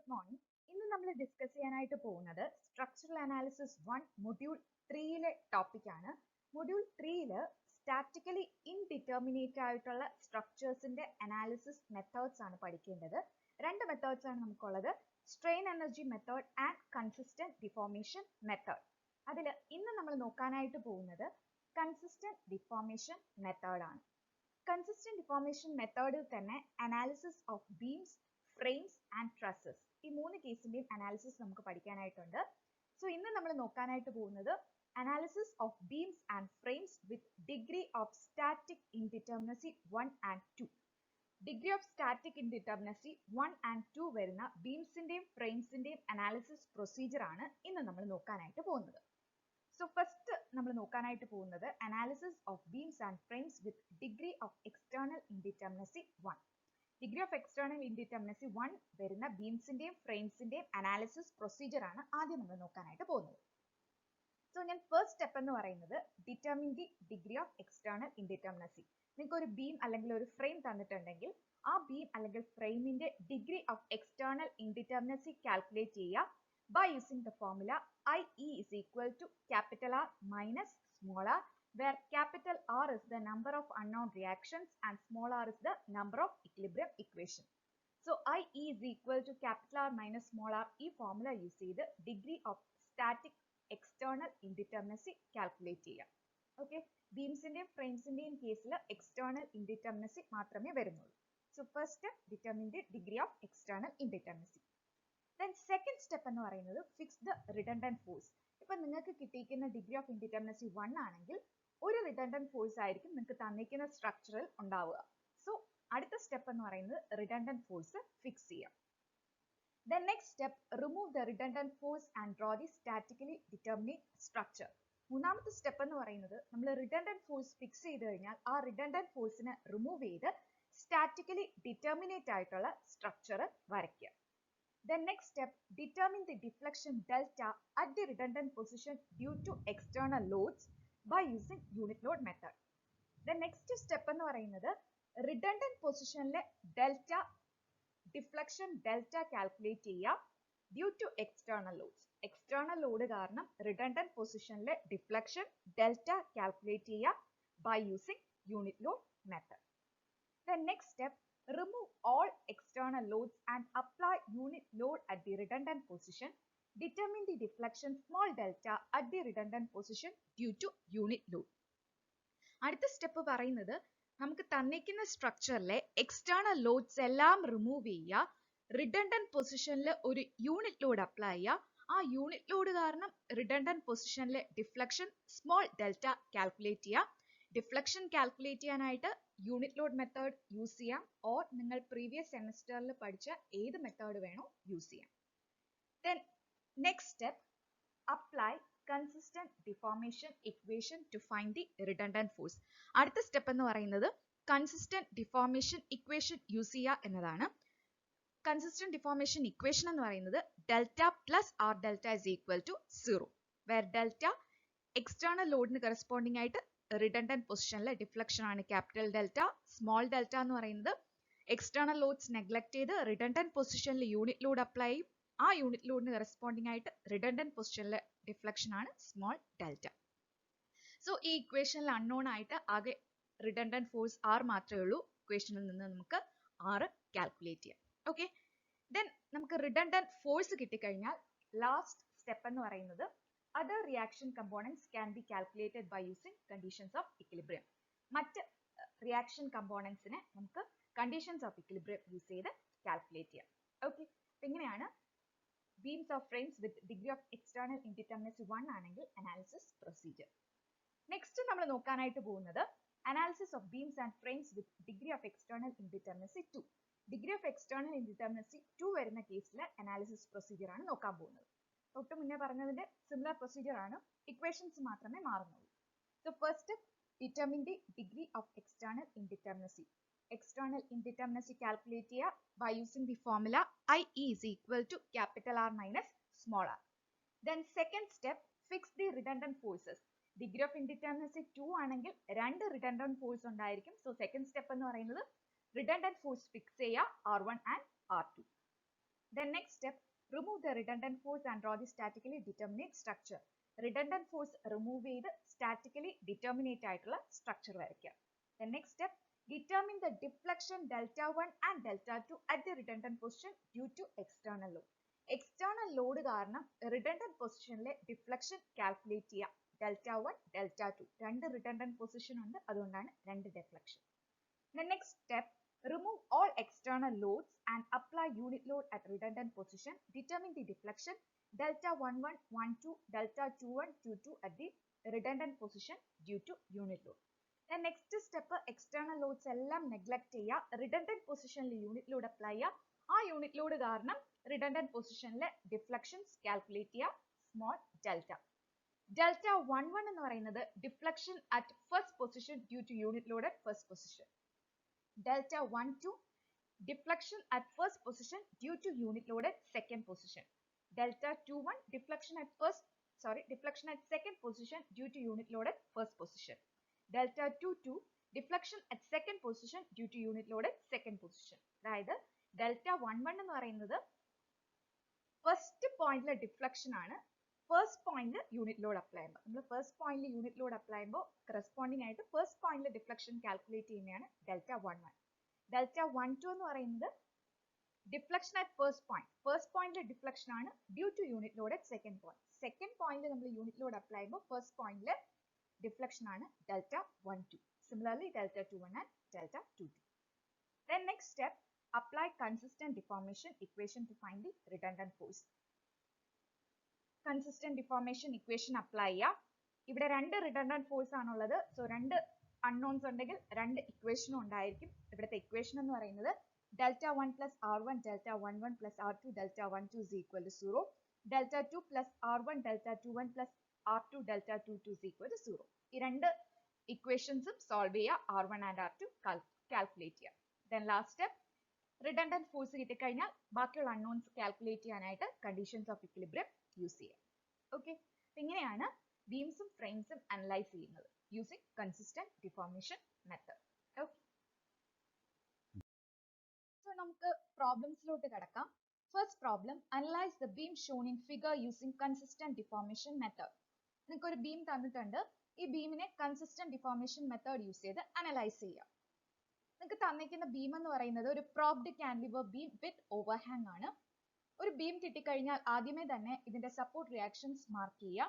Good morning. ഇന്ന് നമ്മൾ discuss ചെയ്യാനായിട്ട് പോകുന്നത് സ്ട്രക്ചറൽ അനാലിസിസ് 1 മൊഡ്യൂൾ 3ലെ ടോപ്പിക് ആണ്. മൊഡ്യൂൾ 3ല് സ്റ്റാറ്റിക്കലി ഇൻഡിറ്റർമിനേറ്റ് ആയിട്ടുള്ള സ്ട്രക്ചേഴ്സിന്റെ അനാലിസിസ് മെത്തേഡ്സ് ആണ് പഠിക്കേണ്ടത്. രണ്ട് മെത്തേഡ്സ് ആണ് നമുക്കുള്ളത്, strain energy method and consistent deformation method. അതിൽ ഇന്ന് നമ്മൾ നോക്കാനായിട്ട് പോകുന്നത് കൺസിസ്റ്റന്റ് ഡിഫോർമേഷൻ മെത്തേഡ് ആണ്. കൺസിസ്റ്റന്റ് ഡിഫോർമേഷൻ മെത്തേഡിൽ തന്നെ analysis of beams, frames and tresses, ഈ മൂന്ന് കേസിന്റെയും അനാലിസിസ് നമുക്ക് പഠിക്കാനായിട്ടുണ്ട്. സോ ഇന്ന് നമ്മൾ നോക്കാനായിട്ട് പോകുന്നത് analysis of beams and frames with degree of static indeterminacy 1 and 2. Degree of static indeterminacy 1 and 2 വരുന്ന ബീംസിന്റെയും ഫ്രെയിംസിന്റെയും അനാലിസിസ് പ്രൊസീജിയർ ആണ് ഇന്ന് നമ്മൾ നോക്കാനായിട്ട് പോകുന്നത്. സോ ഫസ്റ്റ് നമ്മൾ നോക്കാനായിട്ട് പോകുന്നത് analysis of beams and frames with degree of external indeterminacy 1. Degree of external indeterminacy 1 വരുന്ന ബീംസിന്റെയും ഫ്രെയിംസിന്റെയും അനാലിസിസ് പ്രൊസീജിയർ ആണ് ആദ്യം നമ്മൾ നോക്കാനായിട്ട് പോകുന്നത്. സോ ഞാൻ ഫസ്റ്റ് സ്റ്റെപ്പ് എന്ന് പറയുന്നത് determine the degree of external indeterminacy. നിങ്ങൾക്ക് ഒരു ബീം അല്ലെങ്കിൽ ഒരു ഫ്രെയിം തന്നിട്ടുണ്ടെങ്കിൽ ആ ബീം അല്ലെങ്കിൽ ഫ്രെയിമിന്റെ degree of external indeterminacy calculate ചെയ്യുക by using the formula IE is equal to capital R minus small r, where capital R is the number of unknown reactions and small r is the number of equilibrium equation. So IE is equal to capital R minus small r, ഈ formula use ചെയ്ത് degree of static external indeterminacy calculate ചെയ്യാം. Okay, ബീംസിന്റെയും ഫ്രെയിംസിന്റെയും കേസിൽ external indeterminacy മാത്രമേ വരുന്നുള്ളൂ. So first determine the degree of external indeterminacy. Then second step എന്ന് പറയുന്നത് fix the redundant force. ഇപ്പൊ നിങ്ങൾക്ക് കിട്ടിയിരിക്കുന്ന ഡിഗ്രി ഓഫ് ഇൻഡിറ്റർമിനസി 1 ആണെങ്കിൽ ഒരു റിഡണ്ടന്റ് ഫോഴ്സ് ആയിരിക്കും നിങ്ങൾക്ക് തന്നിരിക്കുന്ന സ്ട്രക്ചറിൽ ഉണ്ടാവുക. സോ അടുത്ത സ്റ്റെപ്പ് എന്ന് പറയുന്നത് റിഡണ്ടന്റ് ഫോഴ്സ് ഫിക്സ് ചെയ്യാം. Then next step, remove the redundant force and draw the statically determinate structure. മൂന്നാമത്തെ സ്റ്റെപ്പ് എന്ന് പറയുന്നത് നമ്മൾ റിഡണ്ടന്റ് ഫോഴ്സ് ഫിക്സ് ചെയ്ത് കഴിഞ്ഞാൽ ആ റിഡണ്ടന്റ് ഫോഴ്സിനെ റിമൂവ് ചെയ്ത് സ്റ്റാറ്റിക്കലി ഡിറ്റർമിനേറ്റ് ആയിട്ടുള്ള സ്ട്രക്ചർ വരയ്ക്കുക. The next step, determine the deflection delta at the redundant position due to external loads by using unit load method. The next step എന്ന് പറയുന്നത് redundant പൊസിഷനിലെ ഡെൽറ്റ ഡിഫ്ലക്ഷൻ ഡെൽറ്റ കാൽക്കുലേറ്റ് ചെയ്യുക due to external loads. External load കാരണം redundant പൊസിഷനിലെ deflection delta calculate ചെയ്യുക by using unit load method. The next step, remove all external loads and apply unit load at the redundant position. Determine the deflection small delta at the redundant position due to unit load. അടുത്ത step പറയുന്നത് നമുക്ക് തന്നിരിക്കുന്ന സ്ട്രക്ചറിലെ external loads എല്ലാം remove ചെയ്യുക, redundant പൊസിഷനിൽ ഒരു unit load apply ചെയ്യുക. ആ യൂണിറ്റ് ലോഡ് കാരണം റിഡണ്ടന്റ് പൊസിഷനിലെ ഡിഫ്ലക്ഷൻ സ്മോൾ ഡെൽറ്റ കാൽക്കുലേറ്റ് ചെയ്യുക. ഡിഫ്ലക്ഷൻ കാൽക്കുലേറ്റ് ചെയ്യാനായിട്ട് യൂണിറ്റ് ലോഡ് മെത്തേഡ് യൂസ് ചെയ്യാം, ഓർ നിങ്ങൾ പ്രീവിയസ് സെമസ്റ്ററിൽ പഠിച്ച ഏത് മെത്തേഡ് വേണോ യൂസ് ചെയ്യാം. Then next step, apply consistent deformation equation to find the redundant force. അടുത്ത സ്റ്റെപ്പ് എന്ന് പറയുന്നത് കൺസിസ്റ്റന്റ് ഡിഫോർമേഷൻ ഇക്വേഷൻ യൂസ് ചെയ്യുക എന്നതാണ്. കൺസിസ്റ്റന്റ് ഡിഫോർമേഷൻ ഇക്വേഷൻ എന്ന് പറയുന്നത് delta plus R delta is equal to 0, where delta external ലോഡിന് corresponding ആയിട്ട് redundant പൊസിഷനിലെ ഡിഫ്ലക്ഷൻ ആണ് ക്യാപിറ്റൽ ഡെൽറ്റ. സ്മോൾ ഡെൽറ്റ എന്ന് പറയുന്നത് എക്സ്റ്റേണൽ ലോഡ്സ് നെഗ്ലക്ട് ചെയ്ത് റിഡണ്ടന്റ് പൊസിഷനിൽ യൂണിറ്റ് ലോഡ് അപ്ലൈ ചെയ്യും. ആ യൂണിറ്റ് ലോഡിന് കറസ്പോണ്ടിങ് ആയിട്ട് റിഡണ്ടന്റ് പൊസിഷനിലെ ഡിഫ്ലക്ഷൻ ആണ് സ്മോൾ ഡെൽറ്റ. സോ ഈ ഇക്വേഷനിൽ അൺനോൺ ആയിട്ട് ആകെ റിഡണ്ടന്റ് ഫോഴ്സ് ആർ മാത്രമേ ഉള്ളൂ. ഇക്വേഷനിൽ നിന്ന് നമുക്ക് ആർ കാൽക്കുലേറ്റ് ചെയ്യാം. ഓക്കെ, ദെൻ നമുക്ക് റിഡണ്ടന്റ് ഫോഴ്സ് കിട്ടിക്കഴിഞ്ഞാൽ ലാസ്റ്റ് സ്റ്റെപ്പ് എന്ന് പറയുന്നത് other reaction components can be calculated by using conditions of equilibrium. മറ്റ് റിയാക്ഷൻ കമ്പോണൻസിനെ നമുക്ക് കണ്ടീഷൻസ് ഓഫ് ഇക്വിലിബ്രിയം യൂസ് ചെയ്ത് കാൽക്കുലേറ്റ് ചെയ്യാം. ഓക്കെ, ഇങ്ങനെയാണ് beams of frames with degree of external indeterminacy 1 ആണെങ്കിൽ അനാലിസിസ് പ്രൊസീജിയർ. നെക്സ്റ്റ് നമ്മൾ നോക്കാനായിട്ട് പോകുന്നത് analysis of beams and frames with degree of external indeterminacy 2. Degree of external indeterminacy 2 വരുന്ന കേസിലെ analysis procedure ആണ് നോക്കാൻ പോകുന്നത്. തൊട്ട് മുന്നേ പറഞ്ഞതിന്റെ സിമിലർ പ്രൊസീജിയർ ആണ്, ഇക്വേഷൻസ് മാത്രമേ മാറുന്നുള്ളൂ. So first determine the degree of external indeterminacy. External indeterminacy calculate ചെയ്യുക by using the formula IE is equal to capital R minus small r. Then second step, fix the redundant forces. Degree of indeterminacy 2 ആണെങ്കിൽ രണ്ട് redundant force ഉണ്ടായിരിക്കും. So second step എന്ന് പറയുന്നത് redundant force fix ചെയ്യുക R1 and R2. Then next step, remove the redundant force and draw the statically determinate structure. Redundant force remove ചെയ്ത് statically determinate ആയിട്ടുള്ള structure വരയ്ക്കുക. Then next step, determine the deflection delta 1 and delta 2 at the redundant position due to external load. External load കാരണം redundant positionലെ deflection calculate ചെയ്യുക. Delta 1, delta 2. രണ്ട് redundant position ഉണ്ട്, അതുകൊണ്ടാണ് രണ്ട് deflection. The next step, remove all external loads and apply unit load at redundant position. Determine the deflection delta 11, 12, delta 21, 22 at the redundant position due to unit load. The next step, external loads എല്ലാം neglect ചെയ്യുക. Redundant positionൽ unit load apply ചെയ്യുക. ആ unit load കാരണം redundant positionലെ deflections calculate ചെയ്യുക. Small delta. Delta 11 എന്ന് പറയുന്നത് deflection at first position due to unit load at first position. Delta 12, deflection at first position due to unit load at second position. Delta 21, deflection at second position due to unit load at first position. Delta 22, deflection at second position due to unit load at second position. അതായത് delta 11 എന്ന് പറയുന്നത് first പോയിന്റിലെ deflection ആണ്. First point unit load apply ചെയ്യുമ്പോൾ നമ്മൾ first point unit load apply ചെയ്യുമ്പോൾ corresponding ആയിട്ട് first point deflection calculate ചെയ്യുന്നതാണ് delta 11. Delta 12 എന്ന് പറയുന്നത് deflection at first point. First point deflection ആണ് due to unit load at second point. Second point നമ്മൾ unit load apply ചെയ്യുമ്പോൾ first point deflection ആണ് delta 12. Similarly, delta 21 and delta 22. Then next step, apply consistent deformation equation to find the redundant force. Consistent deformation equation apply ചെയ്യുക. ഇവിടെ രണ്ട് redundant force ആണുള്ളത്. So രണ്ട് unknowns ഉണ്ടെങ്കിൽ രണ്ട് equation ഉണ്ടായിരിക്കും. ഇവിടുത്തെ equation എന്ന് പറയുന്നത് delta 1 plus r1 delta 11 plus r2 delta 12 is equal to 0. Delta 2 plus r1 delta 21 plus r2 delta 22 is equal to 0. ഈ രണ്ട് equations solve ചെയ്യുക. r1 and r2 calculate ചെയ്യുക. Then last step, redundant force കിട്ടിക്കഴിഞ്ഞാൽ ബാക്കിയുള്ള unknowns calculate ചെയ്യാനായിട്ട് conditions of equilibrium use ചെയ്യാം. Okay, ഇങ്ങനെയാണ് ബീംസും ഫ്രെയിംസും analyse ചെയ്യുന്നത് using consistent deformation method. Okay, so നമുക്ക് പ്രോബ്ലംസിലോട്ട് കിടക്കാം. First problem, analyse the beam Sean in figure using consistent deformation method. നിങ്ങൾക്ക് ഒരു ബീം തന്നിട്ടുണ്ട്, ഈ ബീമിനെ കൺസിസ്റ്റന്റ് ഡിഫോർമേഷൻ മെത്തേഡ് യൂസ് ചെയ്ത് അനലൈസ് ചെയ്യാം. നിങ്ങൾക്ക് തന്നിരിക്കുന്ന ബീം എന്ന് പറയുന്നത് ഒരു പ്രോപ്ഡ് കാന്റിലിവർ ബീം വിത്ത് ഓവർഹാങ് ആണ്. ഒരു ബീം കിട്ടിക്കഴിഞ്ഞാൽ ആദ്യമേ തന്നെ ഇതിന്റെ സപ്പോർട്ട് റിയാക്ഷൻസ് മാർക്ക് ചെയ്യുക.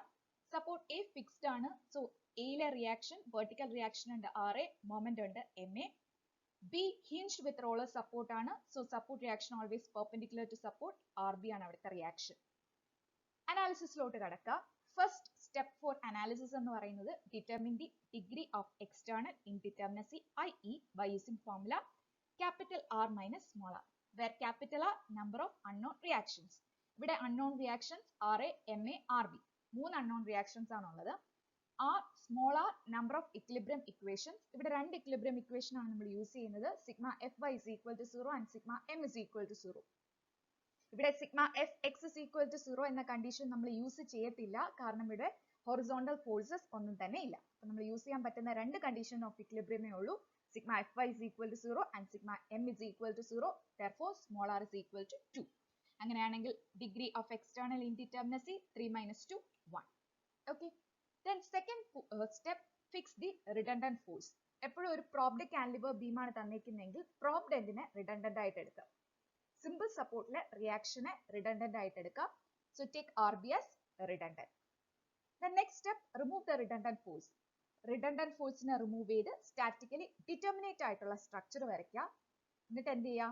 സപ്പോർട്ട് എ ഫിക്സ്ഡ് ആണ്, സോ എയിലെ റിയാക്ഷൻ വെർട്ടിക്കൽ റിയാക്ഷൻ ഉണ്ട് RA, മൊമെന്റ് ഉണ്ട് MA. B hinged with roller support ആണ്, so support reaction always perpendicular to support RB ആണ് അവിടുത്തെ റിയാക്ഷൻ. അനാലിസിസിലോട്ട് കടക്കുക. ഫസ്റ്റ് സ്റ്റെപ്പ് ഫോർ അനാലിസിസ് എന്ന് പറയുന്നത് determine the degree of external indeterminacy IE by using formula capital R minus small r, where capital R number of unknown reactions. ഇവിടെ unknown reactions RA, MA, RB. മൂന്ന് unknown reactions ആണുള്ളത്. R small r number of equilibrium equations. ഇവിടെ രണ്ട് equilibrium equation ആണ് നമ്മൾ use ചെയ്യുന്നത്. Sigma Fy is equal to 0 and sigma M is equal to 0. ഇവിടെ sigma Fx is equal to 0 എന്ന condition നമ്മൾ യൂസ് ചെയ്യത്തില്ല, കാരണം ഇവിടെ ഹൊറിസോണ്ടൽ ഫോഴ്സസ് ഒന്നും തന്നെ ഇല്ല. അപ്പോൾ നമ്മൾ യൂസ് ചെയ്യാൻ പറ്റുന്ന രണ്ട് കണ്ടീഷൻ ഓഫ് ഇക്വിലിബ്രിയമേ ഉള്ളൂ. Sigma Fy is equal to 0 and sigma M is equal to 0. Therefore, small r is equal to 2. അങ്ങനെയാണെങ്കിൽ degree of external indeterminacy 3 minus 2, 1. Okay. Then second step, fix the redundant force. എപ്പോഴും ഒരു പ്രോബ്ഡ് cantilever beam ആണ് തന്നിരിക്കുന്നതെങ്കിൽ പ്രോബ്ഡ് എൻഡിനെ redundant ആയിട്ട് എടുക്കുക. Simple സപ്പോർട്ടിലെ റിയാക്ഷനെ redundant ആയിട്ട് എടുക്കുക. So take RB as redundant. The next step, remove the redundant force. Redundant ഫോഴ്സിനെ remove ചെയ്ത് statically determinate ആയിട്ടുള്ള സ്ട്രക്ചർ വരയ്ക്കുക. എന്നിട്ട് എന്ത് ചെയ്യുക,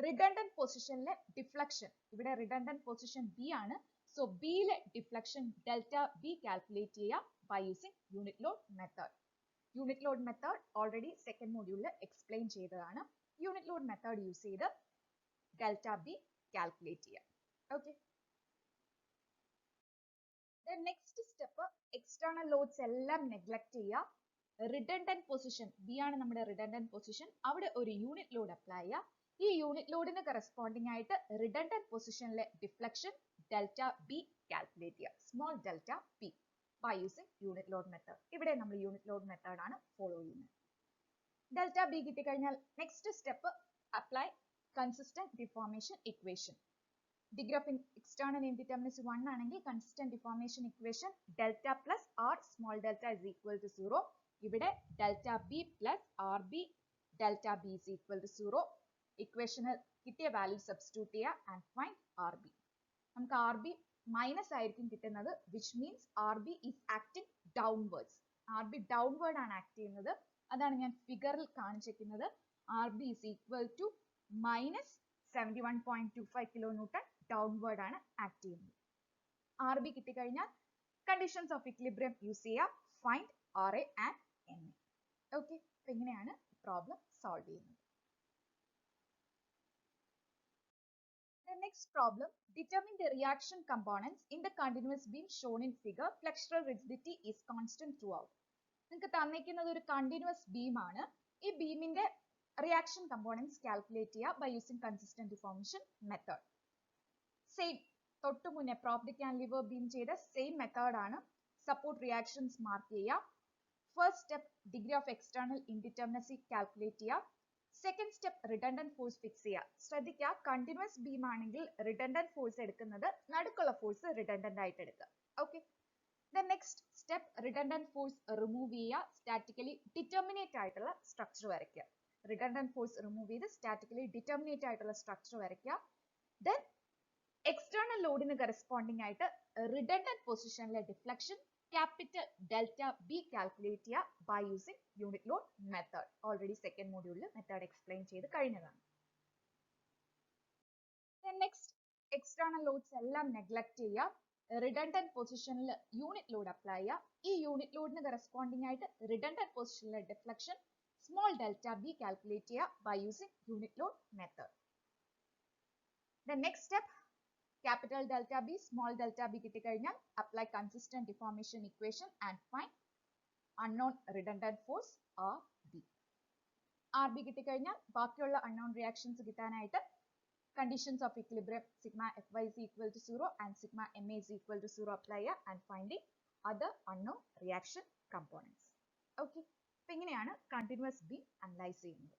റിഡണ്ടന്റ് പൊസിഷനിലെ ഡിഫ്ലക്ഷൻ, ഇവിടെ റിഡണ്ടന്റ് പൊസിഷൻ B ആണ്, സോ ബിയിലെ ഡിഫ്ലക്ഷൻ ഡെൽറ്റ B കാൽക്കുലേറ്റ് ചെയ്യുക by using unit load method. Unit load method already second മോഡ്യൂളിൽ എക്സ്പ്ലെയിൻ ചെയ്തതാണ്. യൂണിറ്റ് ലോഡ് മെത്തേഡ് യൂസ് ചെയ്ത് ഡെൽറ്റ B കാൽക്കുലേറ്റ് ചെയ്യുക. Okay, next step, external loads എല്ലാം neglect ചെയ്യുക. Redundant position B ആണ് നമ്മുടെ redundant position, അവിടെ ഒരു യൂണിറ്റ് ലോഡ് അപ്ലൈ ചെയ്യുക. ഈ യൂണിറ്റ് ലോഡിന് കറസ്പോണ്ടിങ് ആയിട്ട് റിഡണ്ടന്റ് പൊസിഷനിലെ ഡിഫ്ലക്ഷൻ ഡെൽറ്റ B കാൽക്കുലേറ്റ് ചെയ്യുക, small delta B by using unit load method. ഇവിടെ നമ്മൾ യൂണിറ്റ് ലോഡ് മെത്തേഡ് ആണ് ഫോളോ ചെയ്യുന്നത്. ഡെൽറ്റ B കിട്ടിക്കഴിഞ്ഞാൽ next step, apply consistent deformation equation. degree of external indeterminacy 1 ആണെങ്കിൽ consistent deformation equation delta plus r small delta is equal to 0. ഇവിടെ delta b plus rb delta b is equal to 0. ഇക്വേഷനിൽ കിട്ടിയ value substitute ചെയ്യുക and find rb. നമുക്ക് rb minus ആയിരിക്കും കിട്ടുന്നത്, which means rb is acting downwards. rb downward ആണ് act ചെയ്യുന്നത്. അതാണ് ഞാൻ ഫിഗറിൽ കാണിച്ചിരിക്കുന്നത്. rb is equal to minus 71.25 kilonewton downward ആണ് ആക്ട് ചെയ്യുന്നത്. rb കിട്ടിക്കഴിഞ്ഞാൽ കണ്ടീഷൻസ് ഓഫ് ഇക്വിലിബ്രിയം യൂസ് ചെയ്യുക, find ra and na. Okay, അപ്പൊ ഇങ്ങനെയാണ് പ്രോബ്ലം സോൾവ് ചെയ്യുന്നത്. The next problem, determine the reaction components in the continuous beam shown in figure. Flexural rigidity is constant throughout. നിങ്ങൾക്ക് തന്നിരിക്കുന്നത് ഒരു continuous beam ആണ്. ഈ ബീമിന്റെ റിയാക്ഷൻ കമ്പോണൻസ് കാൽക്കുലേറ്റ് ചെയ്യുക by using consistent deformation method. Same തൊട്ടു മുന്നേ പ്രോപ്ഡ് കാന്റിലിവർ ബീം ചെയ്ത സെയിം മെത്തേഡ് ആണ്. സപ്പോർട്ട് റിയാക്ഷൻസ് മാർക്ക് ചെയ്യുക. First step degree of external indeterminacy calculate ചെയ്യുക. Second step redundant force fix ചെയ്യുക. ശ്രദ്ധിക്കുക, കണ്ടിന്യൂസ് ബീം ആണെങ്കിൽ റിഡൻഡന്റ് ഫോഴ്സ് എടുക്കുന്നത് നടുക്കുള്ള ഫോഴ്സ് റിഡൻഡന്റ് ആയിട്ട് എടുക്കുക. Okay, the next step redundant force remove ചെയ്യുക. സ്റ്റാറ്റിക്കലി ഡിറ്റർമിനേറ്റ് ആയിട്ടുള്ള സ്ട്രക്ചർ വരയ്ക്കുക. റിഡൻഡന്റ് ഫോഴ്സ് റിമൂവ് ചെയ്ത് സ്റ്റാറ്റിക്കലി ഡിറ്റർമിനേറ്റ് ആയിട്ടുള്ള സ്ട്രക്ചർ വരയ്ക്കുക. ദെൻ എക്സ്റ്റേണൽ ലോഡിന് കറസ്പോണ്ടിങ് ആയിട്ട് റിഡൻഡന്റ് പൊസിഷനിലെ deflection capital delta b calculate ചെയ്യുക by using unit load method. Already second module method explain ചെയ്ത് കഴിഞ്ഞതാണ്. Then next, external loads എല്ലാം neglect ചെയ്യുക. Redundant പൊസിഷനിൽ യൂണിറ്റ് ലോഡ് അപ്ലൈ ചെയ്യുക. ഈ യൂണിറ്റ് ലോഡിന് കറസ്പോണ്ടിങ് ആയിട്ട് റിഡൻഡന്റ് പൊസിഷനിലെ deflection small delta B calculate ചെയ്യുക by using unit load method. The next step, capital delta B, small delta b കിട്ടിക്കഴിഞ്ഞാൽ apply consistent deformation equation and find unknown redundant force RB. RB കിട്ടിക്കഴിഞ്ഞാൽ ബാക്കിയുള്ള unknown reactions കിട്ടാനായിട്ട് conditions of equilibrium sigma Fy is equal to 0 and sigma Ma is equal to 0 apply ചെയ്യുക and finding other unknown reaction components. Okay, അപ്പൊ ഇങ്ങനെയാണ് continuous beam analyze ചെയ്യുന്നത്.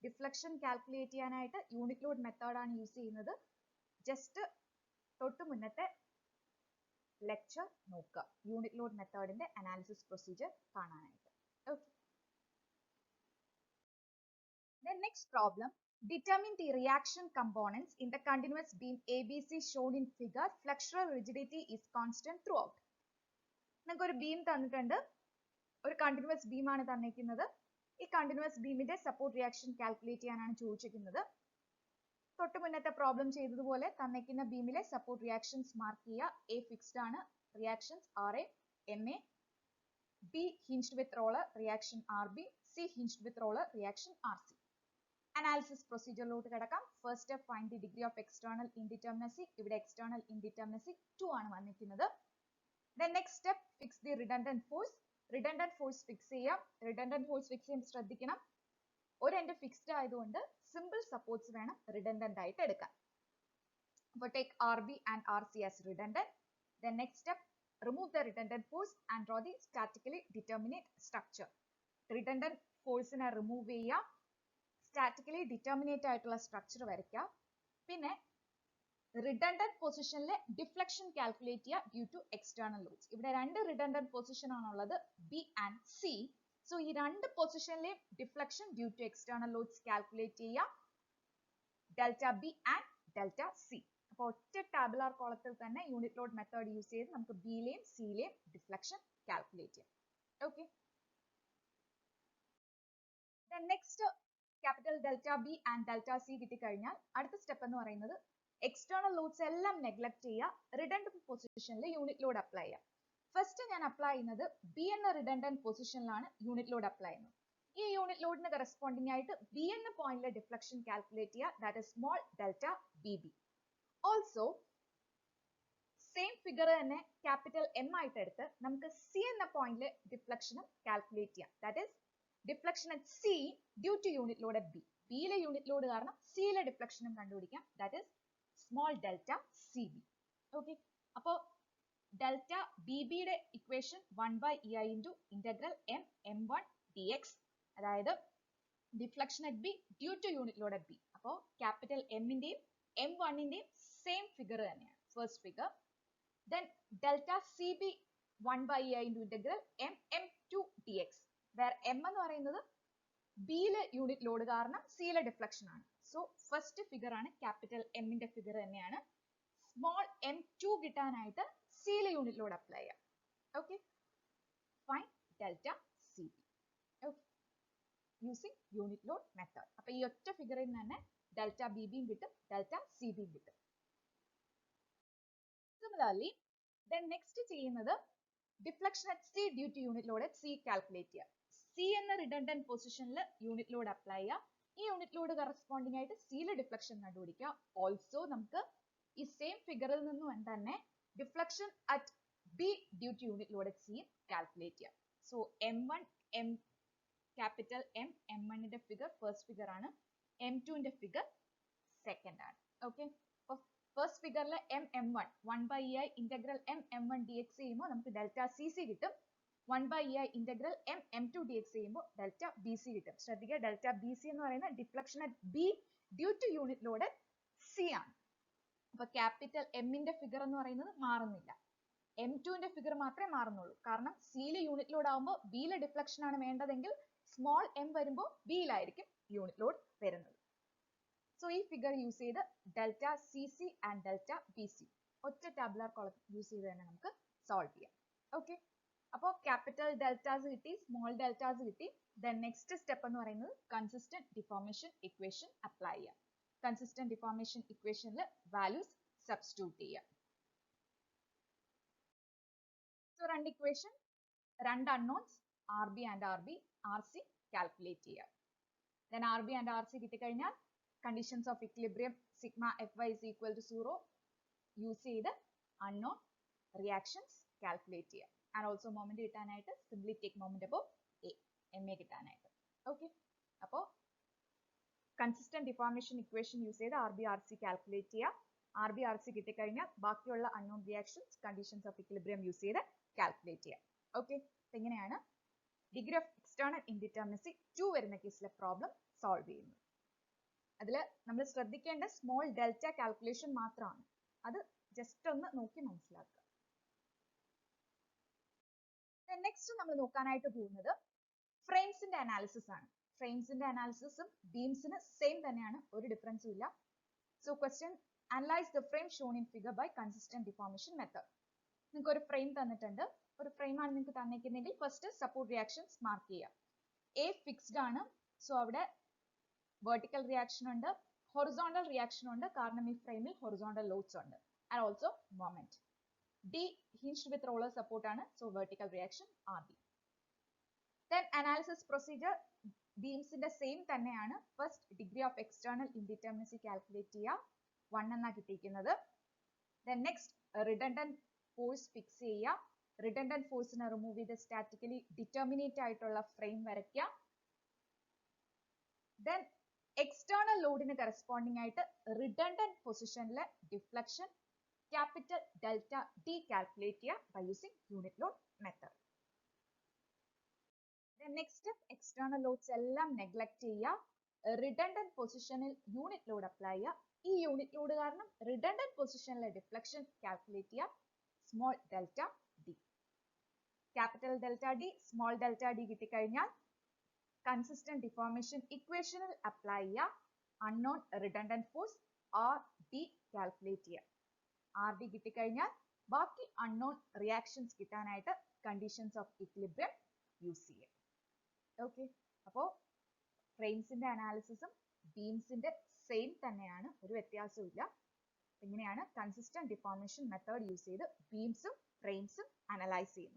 Deflection calculate ചെയ്യാനായിട്ട് unit load method ആണ് use ചെയ്യുന്നത്. Just തൊട്ട് മുന്നത്തെ lecture നോക്കുക, യൂണിറ്റ് ലോഡ് മെത്തേഡിന്റെ അനാലിസിസ് പ്രൊസീജിയർ കാണാനായിട്ട്. Okay, then next problem, determine the reaction components in the continuous beam ABC shown in figure. Flexural rigidity is constant throughout. നിങ്ങൾക്ക് ഒരു beam തന്നിട്ടുണ്ട്, ഒരു കണ്ടിന്യൂസ് ബീം ആണ് തന്നിരിക്കുന്നത്. ഈ കണ്ടിന്യൂസ് ബീമിന്റെ സപ്പോർട്ട് റിയാക്ഷൻ കാൽക്കുലേറ്റ് ചെയ്യാനാണ് ചോദിച്ചിരിക്കുന്നത്. തൊട്ട് മുന്നത്തെ പ്രോബ്ലം ചെയ്തതുപോലെ തന്നിരിക്കുന്ന ബീമിലെ സപ്പോർട്ട് റിയാക്ഷൻസ് മാർക്ക് ചെയ്യുക. എ ഫിക്സ്ഡ് ആണ്, reactions RA, MA, B hinged with roller, reaction RB, C hinged with roller, reaction RC. Analysis പ്രൊസീജിയറിലോട്ട് കിടക്കാം. First step find the degree of external indeterminacy. ഇവിടെ എക്സ്റ്റേണൽ ഇൻഡിറ്റർമിനസി 2 ആണ് വന്നിരിക്കുന്നത്. Then next step fix the redundant force. Redundant force fix ചെയ്യാം. Redundant force fix ചെയ്യാൻ ശ്രദ്ധിക്കണം, ഒരു end fixed ആയതുകൊണ്ട് സിമ്പിൾ സപ്പോർട്ട്സ് വേണം റിഡൻഡന്റ് ആയിട്ട് എടുക്കാൻ. അപ്പോൾ take RB and RC as redundant. Then next step, remove the redundant force and draw the statically determinate structure. Redundant ഫോഴ്സിനെ റിമൂവ് ചെയ്യുക, സ്റ്റാറ്റിക്കലി ഡിറ്റർമിനേറ്റ് ആയിട്ടുള്ള സ്ട്രക്ചർ വരയ്ക്കുക. പിന്നെ റിഡൻഡന്റ് പൊസിഷനിലെ ഡിഫ്ലക്ഷൻ കാൽക്കുലേറ്റ് ചെയ്യുക ഡ്യൂ ടു എക്സ്റ്റേണൽ ലോഡ്സ്. ഇവിടെ രണ്ട് redundant position ആണുള്ളത്, B and C. സോ ഈ രണ്ട് പൊസിഷനിലെയും deflection due to external loads calculate ചെയ്യുക, delta B and delta C. അപ്പോൾ ഒറ്റ ടാബുലാർ കോളത്തിൽ തന്നെ യൂണിറ്റ് ലോഡ് മെത്തേഡ് യൂസ് ചെയ്ത് നമുക്ക് ബിയിലെയും സിയിലെയും ഡിഫ്ലക്ഷൻ കാൽക്കുലേറ്റ് ചെയ്യാം. Okay, next capital delta B and delta C കിട്ടിക്കഴിഞ്ഞാൽ അടുത്ത സ്റ്റെപ്പ് എന്ന് പറയുന്നത് എക്സ്റ്റേണൽ ലോഡ്സ് എല്ലാം നെഗ്ലക്ട് ചെയ്യുക, റിഡൻഡന്റ് പൊസിഷനിൽ യൂണിറ്റ് ലോഡ് അപ്ലൈ ചെയ്യുക. ഫസ്റ്റ് ഞാൻ അപ്ലൈ ചെയ്യുന്നത് ബി എന്ന റിഡൻഡന്റ് പൊസിഷനിലാണ് യൂണിറ്റ് ലോഡ് അപ്ലൈ ചെയ്യുന്നത്. ഈ യൂണിറ്റ് ലോഡിന് കറസ്പോണ്ടിങ് ആയിട്ട് ബി എന്ന പോയിന്റിലെ ഡിഫ്ലക്ഷൻ കാൽക്കുലേറ്റ് ചെയ്യുക, that is small delta B B. Also same figure തന്നെ ക്യാപിറ്റൽ എം ആയിട്ട് എടുത്ത് നമുക്ക് സി എന്ന പോയിന്റിലെ ഡിഫ്ലക്ഷനും കാൽക്കുലേറ്റ് ചെയ്യാം, that is deflection at C due to unit load at B. ബിയിലെ യൂണിറ്റ് ലോഡ് കാരണം സിയിലെ ഡിഫ്ലക്ഷനും കണ്ടുപിടിക്കാം, that is small delta C B. Okay, അപ്പോ ഡെൽറ്റ ബി ബിയുടെ equation 1/ei into integral M m1 dx, അതായത് deflection at B due to unit load at B. അപ്പോൾ capital എമ്മിന്റെയും M1ന്റെയും സെയിം ഫിഗർ തന്നെയാണ് first figure. Then delta C B 1/ai into integral mm2 dx, where m എന്ന് പറയുന്നത് ബിയിലെ unit load കാരണം സിയിലെ ഡിഫ്ലക്ഷൻ ആണ്. സോ ഫസ്റ്റ് ഫിഗർ ആണ് ക്യാപിറ്റൽ എമ്മിന്റെ ഫിഗർ തന്നെയാണ്. സ്മോൾ m2 കിട്ടാനായിട്ട് സിയിലെ യൂണിറ്റ് ലോഡ് അപ്ലൈ ചെയ്യാം. Okay, find delta C B using unit load method. അപ്പൊ ഈ ഒറ്റ ഫിഗറിൽ നിന്ന് തന്നെ ഡെൽറ്റ ബി ബിയും കിട്ടും, ഡെൽറ്റ സി ബിയും കിട്ടും. സിമിലർലി ദെൻ നെക്സ്റ്റ് ചെയ്യുന്നത് deflection at C due to unit load at C calculate ചെയ്യുക. സി എന്ന റിഡൻഡന്റ് പൊസിഷനിൽ യൂണിറ്റ് ലോഡ് അപ്ലൈ ചെയ്യുക. ഈ യൂണിറ്റ് ലോഡ് കറസ്പോണ്ടിങ് ആയിട്ട് സിയിലെ ഡിഫ്ലക്ഷൻ കണ്ടുപിടിക്കുക. ഓൾസോ നമുക്ക് ഈ സെയിം ഫിഗറിൽ നിന്നും തന്നെ deflection at B due to unit load at C calculate ചെയ്യാം. So m1 m capital M m1 ന്റെ ഫിഗർ ഫസ്റ്റ് ഫിഗർ ആണ്, m2 ന്റെ ഫിഗർ സെക്കൻഡ് ആണ്. ഓക്കെ, അപ്പൊ ഫസ്റ്റ് ഫിഗറിൽ m1 1/ei integral m1 dx ചെയ്യുമ്പോൾ നമുക്ക് ഡെൽറ്റ സി സി കിട്ടും. 1/ei ഇന്റഗ്രൽ m2 dx ചെയ്യുമ്പോൾ ഡെൽറ്റ ബി സി കിട്ടും. ശ്രദ്ധിക്കുക, ഡെൽറ്റ ബി സി എന്ന് പറയുന്നത് deflection at B due to unit load C ആണ്. അപ്പൊ ക്യാപിറ്റൽ എമ്മിന്റെ ഫിഗർ എന്ന് പറയുന്നത് മാറുന്നില്ല, m2 ന്റെ ഫിഗർ മാത്രമേ മാറുന്നുള്ളൂ. കാരണം സിയിലെ യൂണിറ്റ് ലോഡ് ആകുമ്പോൾ ബിയിലെ ഡിഫ്ലക്ഷൻ ആണ് വേണ്ടതെങ്കിൽ സ്മോൾ m വരുമ്പോൾ ബിയിലായിരിക്കും യൂണിറ്റ് ലോഡ് വരുന്നത്. സോ ഈ ഫിഗർ യൂസ് ചെയ്ത് delta C C and delta B C ഒറ്റ ടാബുലാർ കോളം യൂസ് ചെയ്ത് തന്നെ നമുക്ക് സോൾവ് ചെയ്യാം. ഓക്കെ, അപ്പോൾ ക്യാപിറ്റൽ ഡെൽറ്റാസ് കിട്ടി, സ്മോൾ ഡെൽറ്റാസ് കിട്ടി. ദെൻ നെക്സ്റ്റ് സ്റ്റെപ്പ് എന്ന് പറയുന്നത് കൺസിസ്റ്റന്റ് ഡിഫോർമേഷൻ ഇക്വേഷൻ അപ്ലൈ ചെയ്യാം. കൺസിസ്റ്റന്റ് ഡിഫോർമേഷൻ ഇക്വേഷനിൽ വാല്യൂസ് സബ്സ്റ്റിറ്റ്യൂട്ട് ചെയ്യാം. സോ രണ്ട് ഇക്വേഷൻ, രണ്ട് unknowns R B and R B, R C calculate ചെയ്യാം. Then R B and R C കിട്ടിക്കഴിഞ്ഞാൽ conditions of equilibrium sigma fy is equal to 0 use ചെയ്ത് unknown reactions calculate ചെയ്യാം. And also moment കിട്ടാനായിട്ട് simply take moment above A, M A കിട്ടാനായിട്ട്. Okay, അപ്പോൾ consistent deformation equation use ചെയ്ത് R B R C calculate ചെയ്യാം. R B R C കിട്ടിക്കഴിഞ്ഞാൽ ബാക്കിയുള്ള unknown reactions conditions of equilibrium use ചെയ്ത് calculate ചെയ്യാം. Okay, ഇങ്ങനെയാണ് ഡിഗ്രി ഓഫ് എക്സ്റ്റേണൽ ഇൻഡിറ്റർമിനസി 2 വരുന്ന കേസിലെ പ്രോബ്ലം സോൾവ് ചെയ്യുന്നത്. അതിൽ നമ്മൾ ശ്രദ്ധിക്കേണ്ട സ്മോൾ ഡെൽറ്റ കാൽക്കുലേഷൻ മാത്രമാണ്, അത് ജസ്റ്റ് ഒന്ന് നോക്കി മനസ്സിലാക്കുക. നെക്സ്റ്റ് നമ്മൾ നോക്കാനായിട്ട് പോകുന്നത് ഫ്രെയിംസിന്റെ അനാലിസിസ് ആണ്. ഫ്രെയിംസിന്റെ അനാലിസിസും ബീംസിന് സെയിം തന്നെയാണ്, ഒരു ഡിഫറൻസും ഇല്ല. So question, analyse the frame shown in figure by consistent deformation method. നിങ്ങൾക്ക് ഒരു ഫ്രെയിം തന്നിട്ടുണ്ട്, ഒരു ഫ്രെയിം ആണ് നിങ്ങൾക്ക് തന്നിരിക്കുന്നെങ്കിൽ ഫസ്റ്റ് സപ്പോർട്ട് റിയാക്ഷൻസ് മാർക്ക് ചെയ്യുക. എ ഫിക്സ്ഡ് ആണ്, സോ അവിടെ വെർട്ടിക്കൽ റിയാക്ഷൻ ഉണ്ട്, ഹൊറിസോണ്ടൽ റിയാക്ഷൻ ഉണ്ട്, കാരണം ഈ ഫ്രെയിമിൽ ഹൊറിസോണ്ടൽ ലോഡ്സ് ഉണ്ട്, and also moment. D hinged with roller support ആണ്, so vertical reaction R B. Then analysis procedure ബീംസിന്റെ സെയിം തന്നെയാണ്. First degree of external indeterminacy calculate ചെയ്യുക, 1 എന്നാ കിട്ടിയിരിക്കുന്നത്. Then next redundant force fix ചെയ്യുക. റിഡൻഡന്റ് ഫോഴ്സിനെ remove ചെയ്ത് സ്റ്റാറ്റിക്കലി ഡിറ്റർമിനേറ്റ് ആയിട്ടുള്ള ഫ്രെയിം വരയ്ക്കുക. ദെൻ എക്സ്റ്റേണൽ ലോഡിന് കറസ്പോണ്ടിങ് ആയിട്ട് റിഡൻഡന്റ് പൊസിഷനിലെ deflection capital delta D calculate ചെയ്യുക by using unit load method. Next step, external loads എല്ലാം നെഗ്ലക്ട് ചെയ്യുക. റിഡൻഡന്റ് പൊസിഷനിൽ യൂണിറ്റ് ലോഡ് അപ്ലൈ ചെയ്യുക. ഈ യൂണിറ്റ് ലോഡ് കാരണം റിഡൻഡന്റ് പൊസിഷനിലെ ഡിഫ്ലക്ഷൻ കാൽക്കുലേറ്റ് ചെയ്യുക, small delta D. Capital delta D, small delta D കിട്ടിക്കഴിഞ്ഞാൽ കൺസിസ്റ്റന്റ് ഡിഫോർമേഷൻ ഇക്വേഷനിൽ അപ്ലൈ ചെയ്യുക. Unknown redundant force R D calculate ചെയ്യുക. ആർ ഡി കിട്ടിക്കഴിഞ്ഞാൽ ബാക്കി അൺനോൺ റിയാക്ഷൻസ് കിട്ടാനായിട്ട് കണ്ടീഷൻസ് ഓഫ് ഇക്വിലിബ്രിയം യൂസ് ചെയ്യുക. ഓക്കെ, അപ്പോൾ ഫ്രെയിംസിന്റെ അനാലിസിസും ബീംസിന്റെ സെയിം തന്നെയാണ്, ഒരു വ്യത്യാസവും ഇല്ല. ഇങ്ങനെയാണ് കൺസിസ്റ്റന്റ് ഡിഫോർമേഷൻ മെത്തേഡ് യൂസ് ചെയ്ത് ബീംസും ഫ്രെയിംസും അനലൈസ് ചെയ്യുന്നത്.